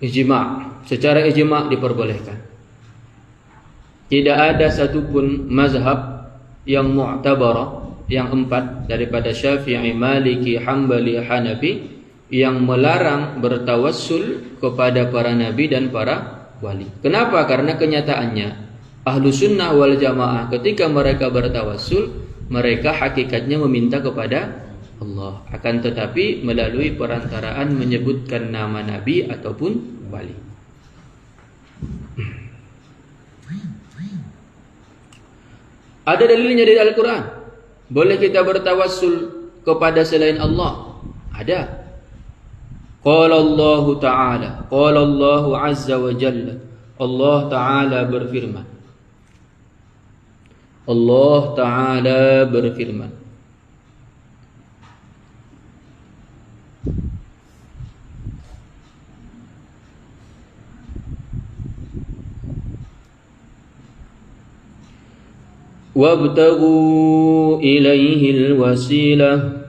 ijma', secara ijma' diperbolehkan. Tidak ada satupun mazhab yang mu'tabarah, yang empat daripada Syafi'i, Maliki, Hambali, Hanafi, yang melarang bertawassul kepada para nabi dan para wali. Kenapa? Karena kenyataannya ahlu sunnah wal jamaah ketika mereka bertawassul, mereka hakikatnya meminta kepada Allah, akan tetapi melalui perantaraan menyebutkan nama nabi ataupun wali. Ada dalilnya dari Al-Quran. Boleh kita bertawassul kepada selain Allah? Ada. Qala Allah Ta'ala, qala Allah Azza wa Jalla, Allah Ta'ala berfirman. Allah Ta'ala berfirman. Wabtaghu ilaihil wasilah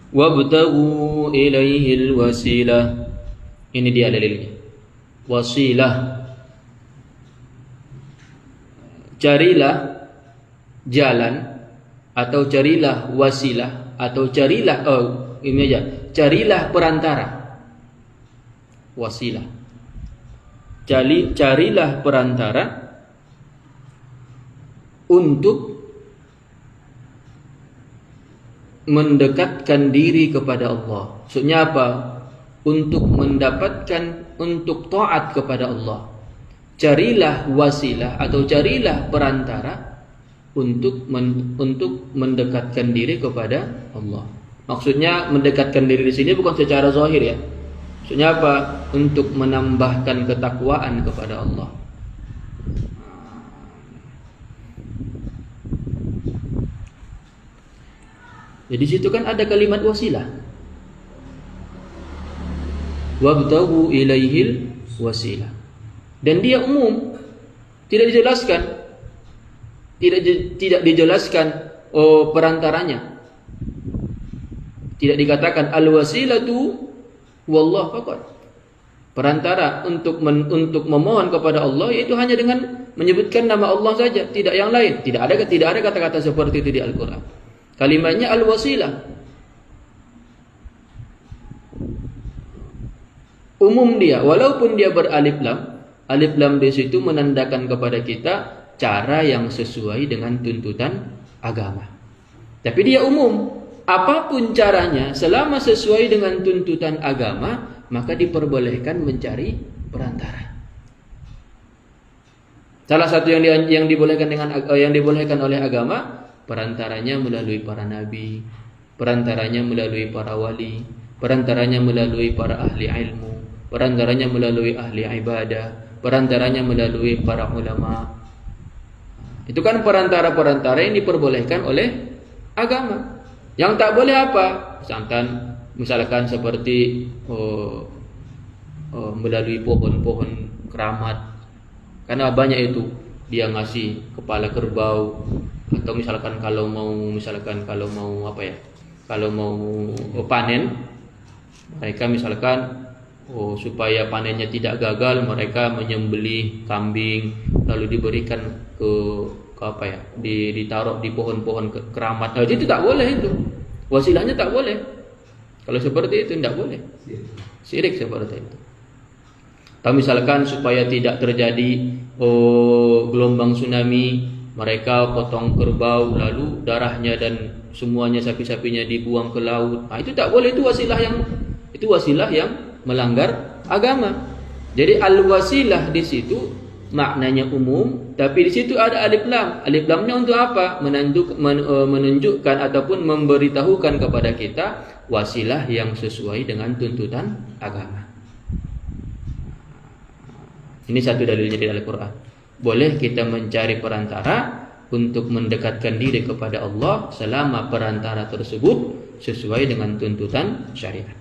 Wabtaghu ilaihil wasilah. Ini dia dalilnya. Wasilah, carilah jalan, atau carilah wasilah, atau carilah ini aja, carilah perantara. Wasilah, carilah perantara untuk mendekatkan diri kepada Allah. Maksudnya apa? Untuk mendapatkan, untuk taat kepada Allah. Carilah wasilah atau carilah perantara untuk mendekatkan diri kepada Allah. Maksudnya mendekatkan diri di sini bukan secara zahir ya. Maksudnya apa? Untuk menambahkan ketakwaan kepada Allah. Jadi situ kan ada kalimat wasilah. Wabtaghu ilaihil wasilah. Dan dia umum, tidak dijelaskan. Tidak dijelaskan perantaranya. Tidak dikatakan al-wasilatu wallah faqat. Perantara untuk memohon kepada Allah yaitu hanya dengan menyebutkan nama Allah saja, tidak yang lain. Tidak ada kata-kata seperti itu di Al-Qur'an. Kalimatnya al-wasilah. Umum dia, walaupun dia beralif lam. Alif lam di situ menandakan kepada kita cara yang sesuai dengan tuntutan agama. Tapi dia umum. Apapun caranya, selama sesuai dengan tuntutan agama, maka diperbolehkan mencari perantara. Salah satu yang dibolehkan oleh agama, perantaranya melalui para nabi, perantaranya melalui para wali, perantaranya melalui para ahli ilmu, perantaranya melalui ahli ibadah, perantaranya melalui para ulama. Itu kan perantara-perantara yang diperbolehkan oleh agama. Yang tak boleh apa? Misalkan seperti melalui pohon-pohon keramat. Karena banyak itu dia ngasih kepala kerbau, atau misalkan kalau mau panen, mereka misalkan supaya panennya tidak gagal, mereka menyembelih kambing lalu diberikan ditaruh di pohon-pohon keramat. Itu tak boleh itu. Wasilahnya tak boleh. Kalau seperti itu tidak boleh. Syirik seperti itu. Atau misalkan supaya tidak terjadi gelombang tsunami, mereka potong kerbau lalu darahnya dan semuanya sapi-sapinya dibuang ke laut. Itu tak boleh, itu wasilah yang melanggar agama. Jadi al-wasilah di situ maknanya umum, tapi di situ ada alif lam. Alif lamnya untuk apa? Menunjukkan ataupun memberitahukan kepada kita wasilah yang sesuai dengan tuntutan agama. Ini satu dalilnya di Al-Quran. Boleh kita mencari perantara untuk mendekatkan diri kepada Allah selama perantara tersebut sesuai dengan tuntutan syariat.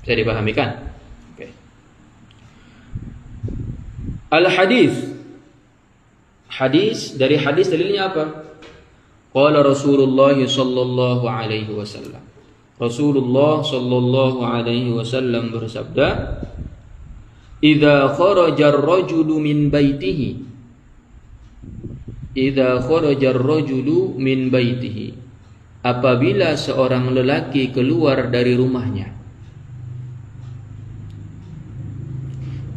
Bisa dipahami kan? Oke. Al-hadis. Dari hadis dalilnya apa? Qala Rasulullah sallallahu alaihi wasallam. Rasulullah sallallahu alaihi wasallam bersabda, "Idza kharaja ar-rajulu min baitihi." Idza kharaja ar-rajulu min baitihi. Apabila seorang lelaki keluar dari rumahnya.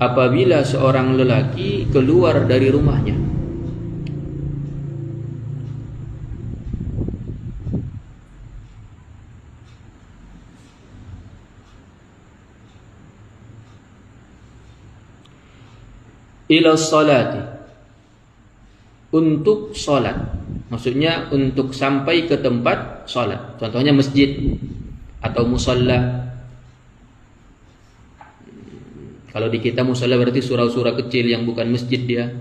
Apabila seorang lelaki keluar dari rumahnya. Ila salati, untuk salat, maksudnya untuk sampai ke tempat salat, contohnya masjid atau musalla. Kalau di kita musalla berarti surau-surau kecil yang bukan masjid dia.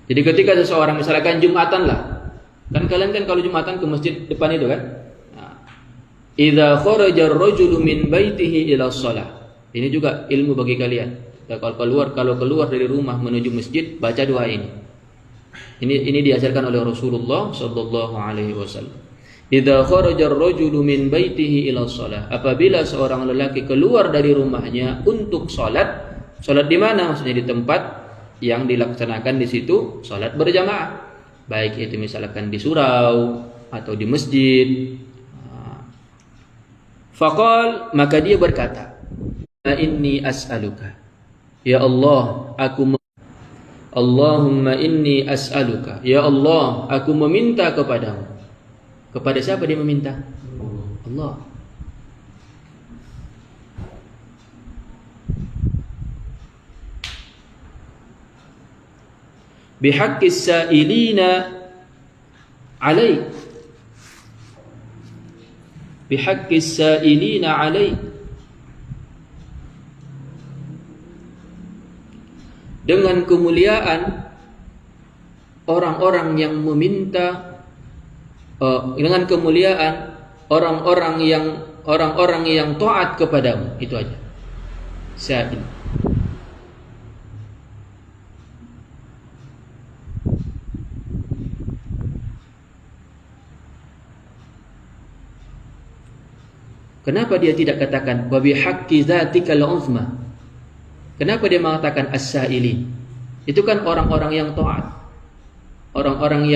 Jadi ketika seseorang misalkan Jumatan lah, kan kalian kan kalau Jumatan ke masjid depan itu kan, idza kharaja ar-rajulu min baitihi ila shalah. Ini juga ilmu bagi kalian. Kalau keluar dari rumah menuju masjid, baca doa ini. Ini diajarkan oleh Rasulullah sallallahu alaihi wasallam. Idza kharaja ar-rajulu min baitihi ila shalah. Apabila seorang lelaki keluar dari rumahnya untuk salat, salat di mana? Maksudnya di tempat yang dilaksanakan di situ salat berjamaah. Baik itu misalkan di surau atau di masjid. Faqal, maka dia berkata, inni as'aluka, ya Allah, Allahumma inni as'aluka, ya Allah, aku meminta kepadamu. Kepada siapa dia meminta? Allah. Bihaqqis sa'ilina alaik, bihaqqis sa'ilina alaik, dengan kemuliaan orang-orang yang meminta, dengan kemuliaan orang-orang yang taat kepadamu. Itu aja. Sa'il. Kenapa dia tidak katakan wa bihaqqi dzatikal uzma? Kenapa dia mengatakan as-sa'ilin? Itu kan orang-orang yang taat. Orang-orang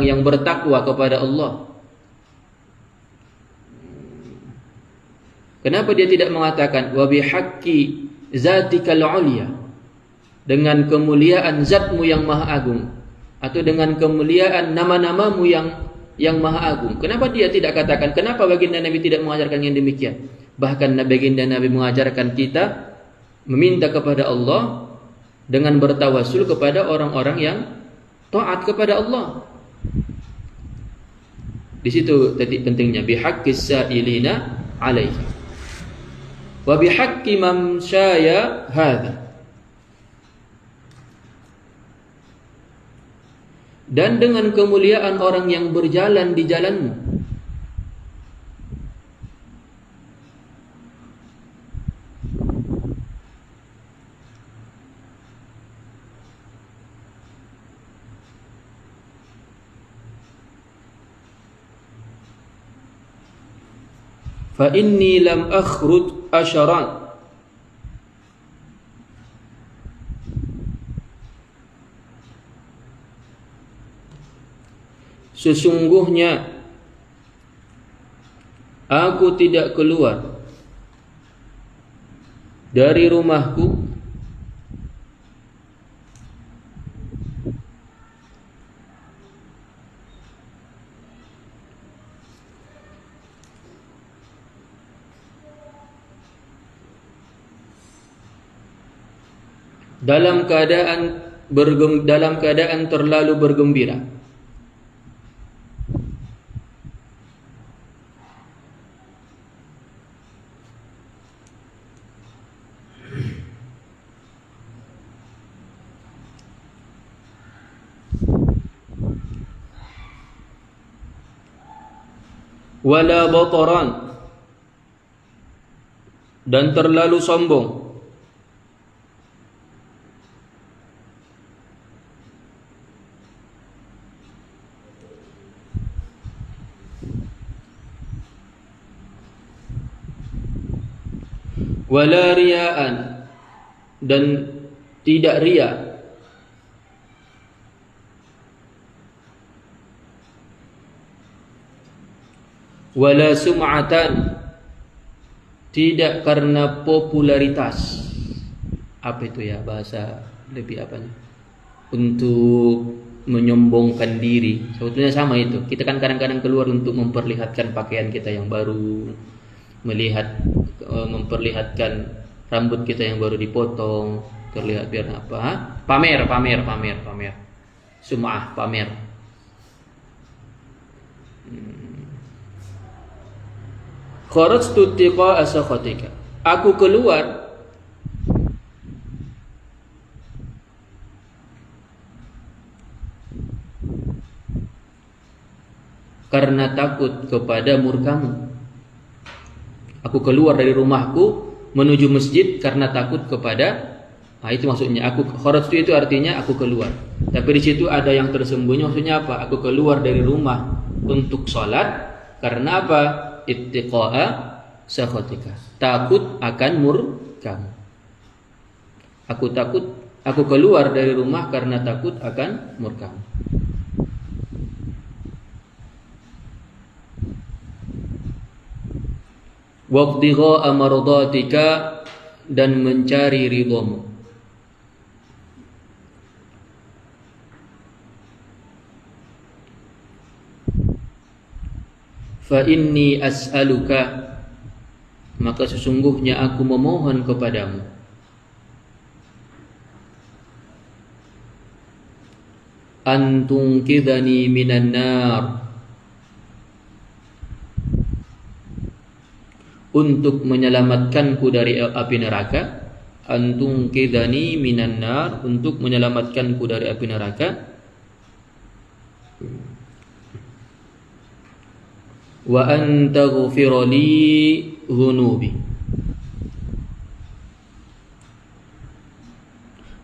yang bertakwa kepada Allah. Kenapa dia tidak mengatakan wa bihaqqi zatikal ulya, dengan kemuliaan zatmu yang maha agung, atau dengan kemuliaan nama-namamu yang maha agung? Kenapa dia tidak katakan? Kenapa baginda Nabi tidak mengajarkan yang demikian? Bahkan baginda Nabi mengajarkan kita meminta kepada Allah dengan bertawassul kepada orang-orang yang taat kepada Allah. Di situ titik pentingnya, bihaqqis sa'ilina alaihi wa bihaqqi man syaya hadza, dan dengan kemuliaan orang yang berjalan di jalanmu. Fa inni lam akhruj asharan, sesungguhnya aku tidak keluar dari rumahku dalam keadaan terlalu bergembira. Wala bataran, dan terlalu sombong. wala riya'an, dan tidak riya, wala sum'atan, tidak karena popularitas. Apa itu ya bahasa lebih apanya? Untuk menyombongkan diri. Sebetulnya sama itu. Kita kan kadang-kadang keluar untuk memperlihatkan pakaian kita yang baru, memperlihatkan rambut kita yang baru dipotong, terlihat biar apa? Pamer. Sum'ah, pamer. Kharajtu tiqa'a sakhatika. Aku keluar karena takut kepada murkamu. Aku keluar dari rumahku menuju masjid karena takut kepada, itu maksudnya. Aku kharajtu itu artinya aku keluar. Tapi di situ ada yang tersembunyi, maksudnya apa? Aku keluar dari rumah untuk sholat karena apa? Ittiqa'a sakhatika. Takut akan murkamu. Aku keluar dari rumah karena takut akan murkamu. Wabtigha'a mardatika, dan mencari ridhamu. Fa inni as'aluka, maka sesungguhnya aku memohon kepadamu, an tunqidhani minan nar, untuk menyelamatkanku dari api neraka. Antung kidani minan nar, untuk menyelamatkanku dari api neraka. Wa anta ghafira li dhunubi,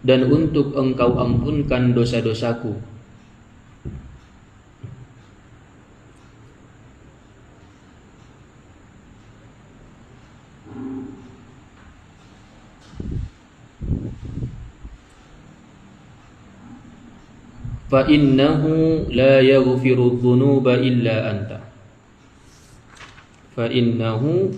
dan untuk engkau ampunkan dosa-dosaku. Fa innahu la yaghfiru dhunuba illa anta. Fa innahu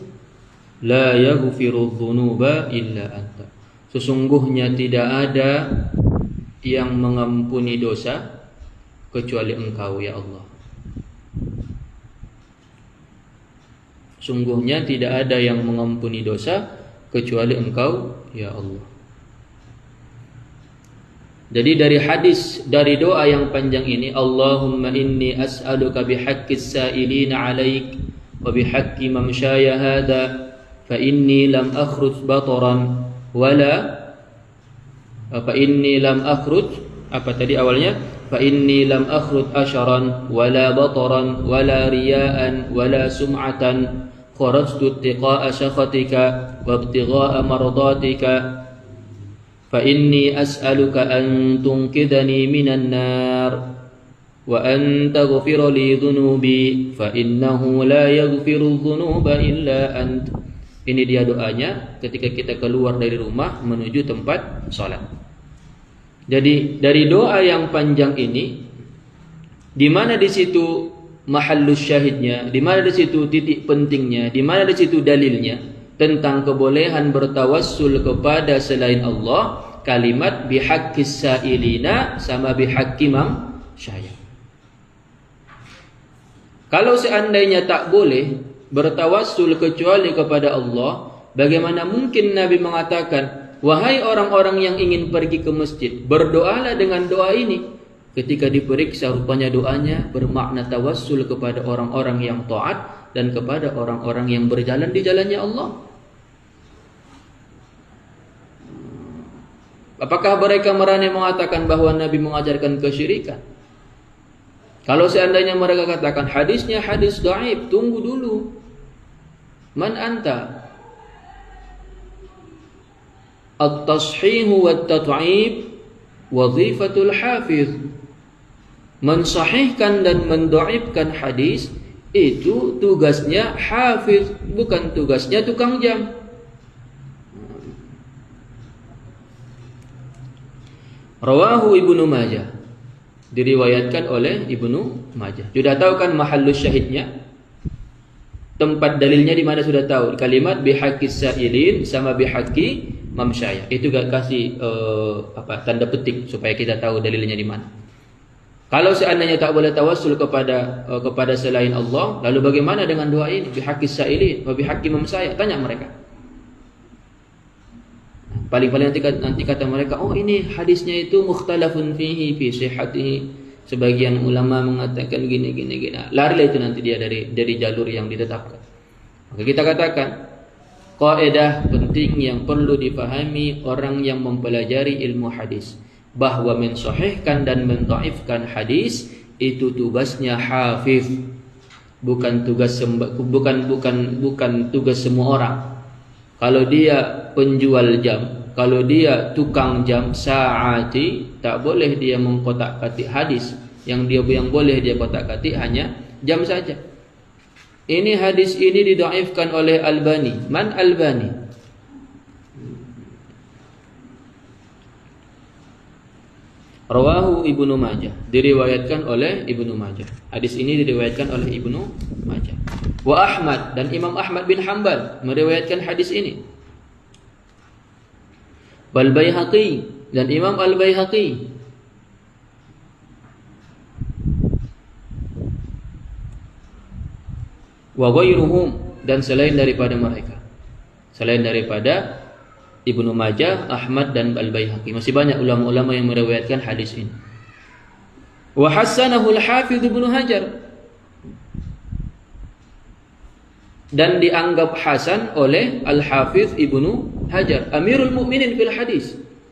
la yaghfiru dhunuba illa anta. Sesungguhnya tidak ada yang mengampuni dosa kecuali engkau ya Allah. Sungguhnya tidak ada yang mengampuni dosa kecuali engkau ya Allah. Jadi dari doa yang panjang ini, Allahumma inni as'aluka bihaqqis sa'ilina 'alaik wa bihaqqi mamshaya hadha fa inni lam akhruj bataran wala fa inni lam akhruj, apa tadi awalnya? Fa inni lam akhruj asharan wala bataran wala riya'an wala sum'atan kharajtu ittiqa'a sakhatika wa ibtigha'a mardatika. Fa inni as'aluka an tunqidhani minan nar wa an taghfira li dhunubi fa innahu la yaghfiru dhunuba illa ant. Ini dia doanya ketika kita keluar dari rumah menuju tempat sholat. Jadi dari doa yang panjang ini, di mana di situ mahallus syahidnya, di mana di situ titik pentingnya, di mana di situ dalilnya tentang kebolehan bertawassul kepada selain Allah. Kalimat bihaqqis sa'ilina sama bihaqqi mamsyaya. Kalau seandainya tak boleh bertawassul kecuali kepada Allah, bagaimana mungkin Nabi mengatakan, wahai orang-orang yang ingin pergi ke masjid, berdoalah dengan doa ini. Ketika diperiksa, rupanya doanya bermakna tawassul kepada orang-orang yang taat dan kepada orang-orang yang berjalan di jalannya Allah. Apakah mereka berani mengatakan bahwa Nabi mengajarkan kesyirikan? Kalau seandainya mereka katakan hadisnya hadis dhaif, tunggu dulu. Man anta? At-tashihu wat-tat'ib wazifatul hafiz. Mensahihkan dan mendhaifkan hadis itu tugasnya hafiz, bukan tugasnya tukang jam. Rawahu Ibnu Majah, diriwayatkan oleh Ibnu Majah. Sudah tahu kan mahallus syahidnya? Tempat dalilnya di mana sudah tahu? Kalimat bihaqqis sa'ilin sama bihaqqi mamsyaya. Itu gak kasih tanda petik supaya kita tahu dalilnya di mana. Kalau seandainya tak boleh tawassul kepada selain Allah, lalu bagaimana dengan doa ini? Bihaqqis sa'ilin wa bihaqqi mamsyaya. Tanya mereka. Paling-paling nanti kata mereka, oh ini hadisnya itu mukhtalafun fihi fi sihhatihi. Sebagian ulama mengatakan gini. Larilah itu nanti dia dari jalur yang ditetapkan. Maka kita katakan kaidah penting yang perlu dipahami orang yang mempelajari ilmu hadis, bahwa mensahihkan dan mendhaifkan hadis itu tugasnya hafiz, bukan tugas semua orang. Kalau dia penjual jam, kalau dia tukang jam saati, tak boleh dia mengkotak-katik hadis. Yang boleh dia kotak-katik hanya jam saja. Ini hadis ini didhaifkan oleh Albani. Man Albani? Rawahu Ibnu Majah, diriwayatkan oleh Ibnu Majah. Hadis ini diriwayatkan oleh Ibnu Majah. Wa Ahmad, dan Imam Ahmad bin Hanbal meriwayatkan hadis ini. Wal Baihaqi, dan Imam Al-Baihaqi. Wa ghairuhum, dan selain daripada mereka. Selain daripada Ibnu Majah, Ahmad dan Al-Baihaqi. Masih banyak ulama-ulama yang meriwayatkan hadis ini. Wa hassanahu al-Hafidz Ibnu Hajar, dan dianggap hasan oleh Al-Hafidz Ibnu Hajar, Amirul Mukminin fil hadis.